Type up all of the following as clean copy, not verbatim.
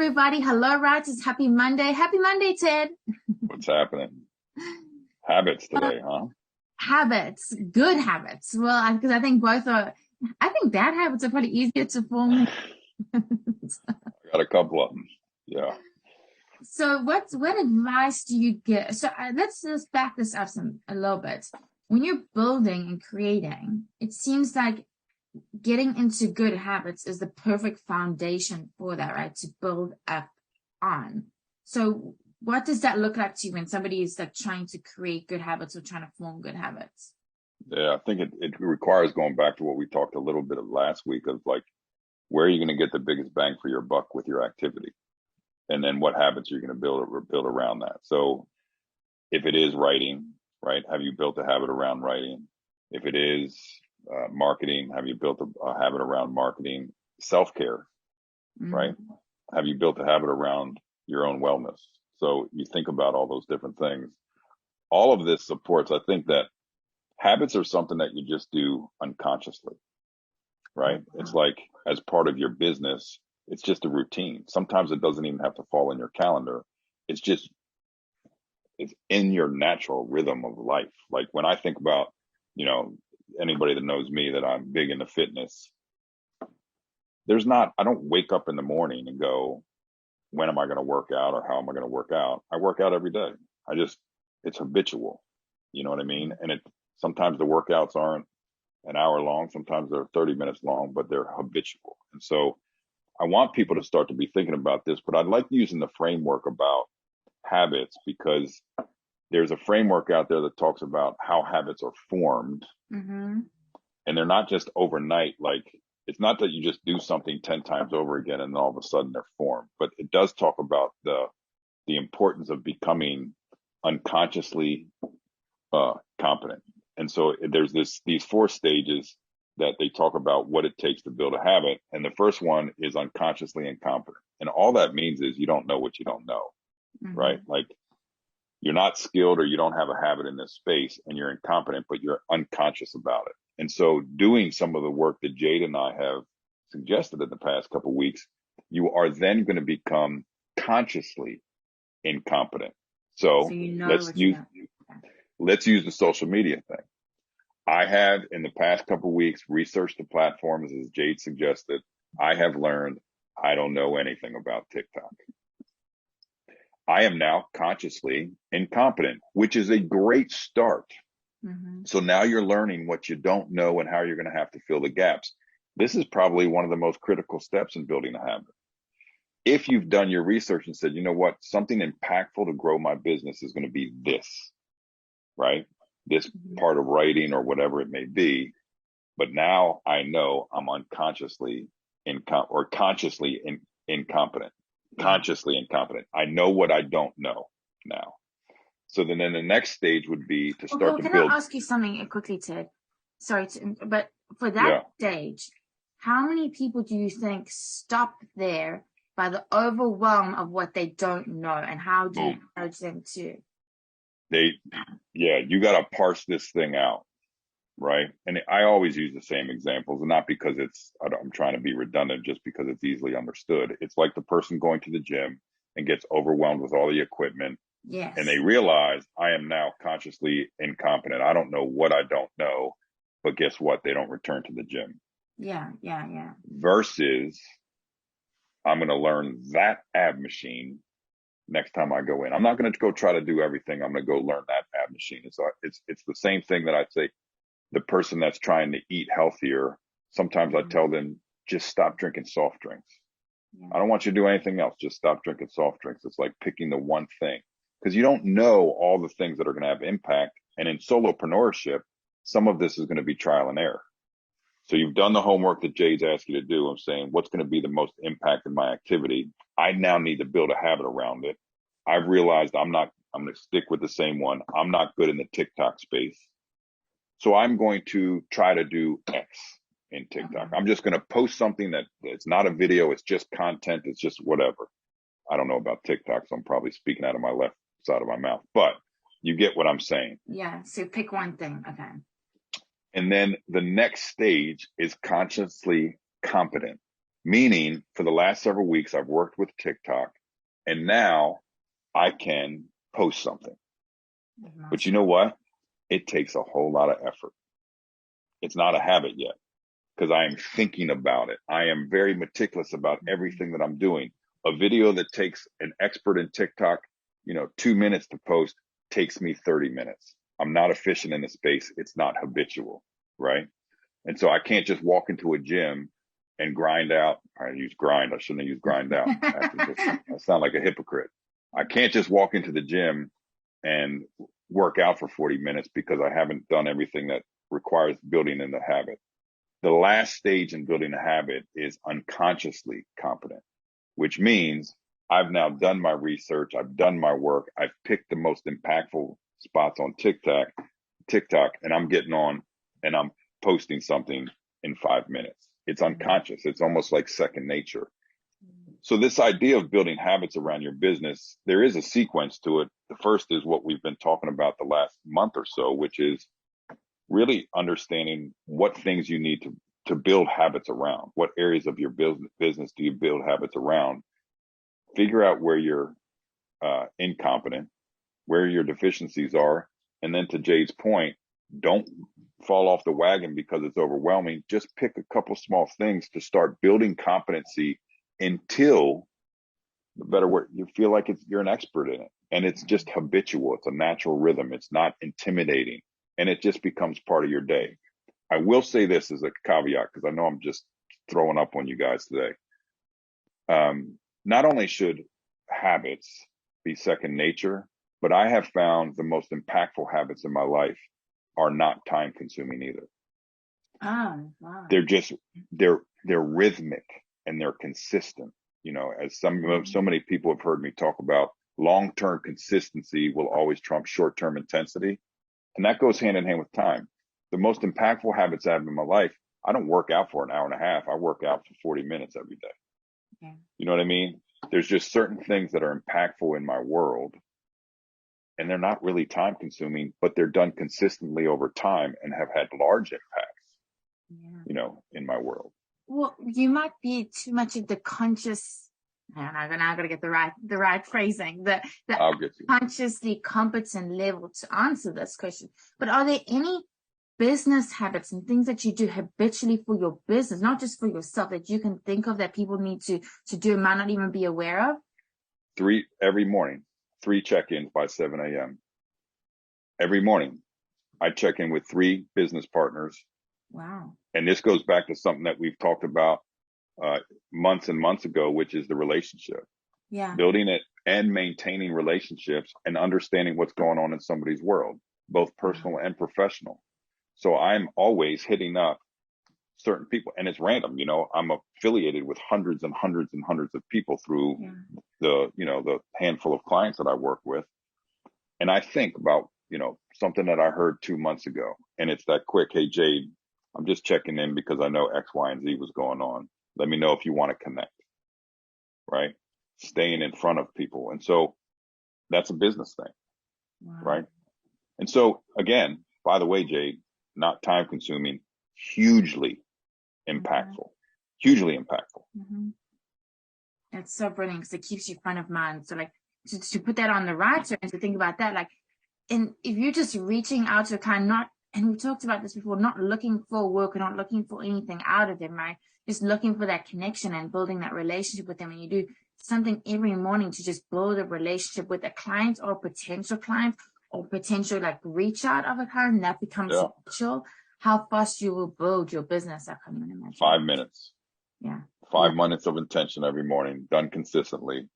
everybody. Hello, Rats. Happy Monday. Happy Monday, Ted. What's happening? Habits today, huh? Habits, good habits. Well, because I think I think bad habits are probably easier to form. I got a couple of them. Yeah. So what advice do you give? So let's just back this up a little bit. When you're building and creating, it seems like getting into good habits is the perfect foundation for that, right? To build up on. So what does that look like to you when somebody is like trying to create good habits or trying to form good habits? Yeah, I think it requires going back to what we talked a little bit of last week of like, where are you going to get the biggest bang for your buck with your activity? And then what habits are you going to build around that? So if it is writing, right, have you built a habit around writing? If it is marketing, have you built a habit around marketing? Self-care, right? Have you built a habit around your own wellness? So you think about all those different things. All of this supports, I think that habits are something that you just do unconsciously, right? It's like as part of your business, it's just a routine. Sometimes it doesn't even have to fall in your calendar. It's just, it's in your natural rhythm of life. Like when I think about, anybody that knows me, that I'm big into fitness, I don't wake up in the morning and go, when am I going to work out or how am I going to work out? I work out every day. It's habitual. You know what I mean? And sometimes the workouts aren't an hour long. Sometimes they're 30 minutes long, but they're habitual. And so I want people to start to be thinking about this, but I'd like using the framework about habits because there's a framework out there that talks about how habits are formed. And they're not just overnight. Like, it's not that you just do something 10 times over again and all of a sudden they're formed, but it does talk about the importance of becoming unconsciously competent. And so there's these 4 stages that they talk about what it takes to build a habit. And the first one is unconsciously incompetent. And all that means is you don't know what you don't know, right? Like you're not skilled or you don't have a habit in this space and you're incompetent, but you're unconscious about it. And so doing some of the work that Jade and I have suggested in the past couple of weeks, you are then going to become consciously incompetent. So let's use the social media thing. I have in the past couple of weeks researched the platforms as Jade suggested. I have learned I don't know anything about TikTok. I am now consciously incompetent, which is a great start. So now you're learning what you don't know and how you're going to have to fill the gaps. This is probably one of the most critical steps in building a habit. If you've done your research and said, you know what, something impactful to grow my business is going to be this, right? This part of writing or whatever it may be. But now I know I'm unconsciously consciously incompetent. Consciously incompetent. I know what I don't know now. So then the next stage would be to start to build. Can I ask you something quickly, Ted? Sorry, but for that stage, how many people do you think stop there by the overwhelm of what they don't know, and how do you encourage them to? You got to parse this thing out, right? And I always use the same examples, and not because I'm trying to be redundant, just because it's easily understood. It's like the person going to the gym and gets overwhelmed with all the equipment. Yes. And they realize I am now consciously incompetent. I don't know what I don't know, but guess what? They don't return to the gym. Yeah. Versus I'm going to learn that ab machine next time I go in. I'm not going to go try to do everything. I'm going to go learn that ab machine. It's the same thing that I'd say the person that's trying to eat healthier. Sometimes I tell them, just stop drinking soft drinks. I don't want you to do anything else. Just stop drinking soft drinks. It's like picking the one thing. Because you don't know all the things that are going to have impact. And in solopreneurship, some of this is going to be trial and error. So you've done the homework that Jade's asked you to do. I'm saying, what's going to be the most impact in my activity? I now need to build a habit around it. I've realized I'm going to stick with the same one. I'm not good in the TikTok space. So I'm going to try to do X in TikTok. I'm just going to post something that it's not a video. It's just content. It's just whatever. I don't know about TikTok, so I'm probably speaking out of my left side of my mouth, but you get what I'm saying. Yeah. So pick one thing. Okay. And then the next stage is consciously competent, Meaning for the last several weeks, I've worked with TikTok and now I can post something. But you know what? It takes a whole lot of effort. It's not a habit yet because I am thinking about it. I am very meticulous about everything that I'm doing. A video that takes an expert in TikTok, 2 minutes to post takes me 30 minutes. I'm not efficient in the space. It's not habitual, right? And so I can't just walk into a gym and grind out. I use grind. I shouldn't have used grind out. I sound like a hypocrite. I can't just walk into the gym and work out for 40 minutes because I haven't done everything that requires building in the habit. The last stage in building a habit is unconsciously competent, which means I've now done my research. I've done my work. I've picked the most impactful spots on TikTok, and I'm getting on and I'm posting something in 5 minutes. It's unconscious. It's almost like second nature. So this idea of building habits around your business, there is a sequence to it. The first is what we've been talking about the last month or so, which is really understanding what things you need to build habits around. What areas of your business do you build habits around? Figure out where you're incompetent, where your deficiencies are. And then to Jade's point, don't fall off the wagon because it's overwhelming. Just pick a couple small things to start building competency until, the better word, you feel like you're an expert in it. And it's just habitual. It's a natural rhythm. It's not intimidating. And it just becomes part of your day. I will say this as a caveat, because I know I'm just throwing up on you guys today. Not only should habits be second nature, but I have found the most impactful habits in my life are not time consuming either. Oh, wow. They're rhythmic and they're consistent. As so many people have heard me talk about, long-term consistency will always trump short-term intensity. And that goes hand in hand with time. The most impactful habits I have in my life, I don't work out for an hour and a half. I work out for 40 minutes every day. Okay. You know what I mean? There's just certain things that are impactful in my world, and they're not really time consuming, but they're done consistently over time and have had large impacts, in my world. Well, you might be too much of the conscious, and I gotta get the right phrasing, the I'll get you. Consciously competent level to answer this question. But are there any business habits and things that you do habitually for your business, not just for yourself, that you can think of that people need to do and might not even be aware of? 3 every morning, 3 check-ins by 7 a.m. Every morning, I check in with 3 business partners. Wow. And this goes back to something that we've talked about months and months ago, which is the relationship. Yeah. Building it and maintaining relationships and understanding what's going on in somebody's world, both personal and professional. So I'm always hitting up certain people, and it's random. I'm affiliated with hundreds and hundreds and hundreds of people through the handful of clients that I work with. And I think about, something that I heard 2 months ago, and it's that quick, hey, Jade, I'm just checking in because I know X, Y, and Z was going on. Let me know if you want to connect, right? Staying in front of people. And so that's a business thing, right? And so again, by the way, Jade, not time consuming, hugely impactful, hugely impactful. Mm-hmm. It's so brilliant because it keeps you front of mind. So like to put that on the right turn, to think about that, like, and if you're just reaching out to a client, and we talked about this before, not looking for work or not looking for anything out of them, right? Just looking for that connection and building that relationship with them. And you do something every morning to just build a relationship with a client or potential client or potential like reach out of a client, that becomes essential. How fast you will build your business, I can't even imagine. 5 minutes. Yeah. 5 minutes of intention every morning, done consistently.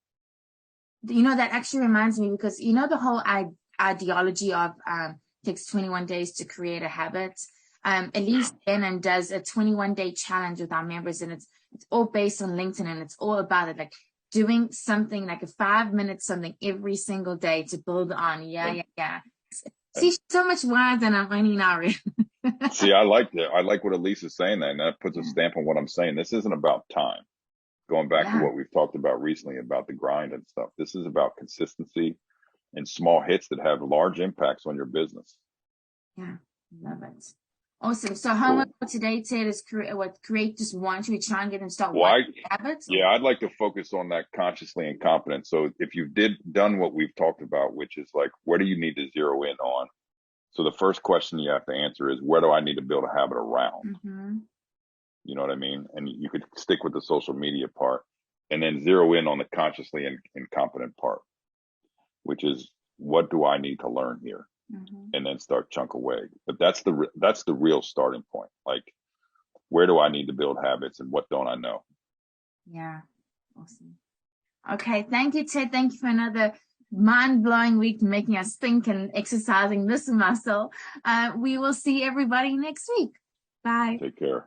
That actually reminds me, because the whole ideology of takes 21 days to create a habit. Elise Bannon does a 21-day challenge with our members, and it's all based on LinkedIn, and it's all about it, like doing something like a 5 minutes something every single day to build on. Yeah. See, she's so much wiser than I'm only now. See, I like that. I like what Elise is saying, and that puts a stamp on what I'm saying. This isn't about time. Going back to what we've talked about recently about the grind and stuff. This is about consistency and small hits that have large impacts on your business. Yeah, love it. Awesome. So homework for today, Ted, is create just one. Should we try and get them start Well, one habits? yeah, I'd like to focus on that consciously incompetent. So if you've done what we've talked about, which is like, where do you need to zero in on? So the first question you have to answer is, where do I need to build a habit around? Mm-hmm. You know what I mean? And you could stick with the social media part and then zero in on the consciously incompetent part, which is, what do I need to learn here? Mm-hmm. And then start chunk away. But that's the real starting point. Like, where do I need to build habits and what don't I know? Yeah. Awesome. Okay. Thank you, Ted. Thank you for another mind-blowing week making us think and exercising this muscle. We will see everybody next week. Bye. Take care.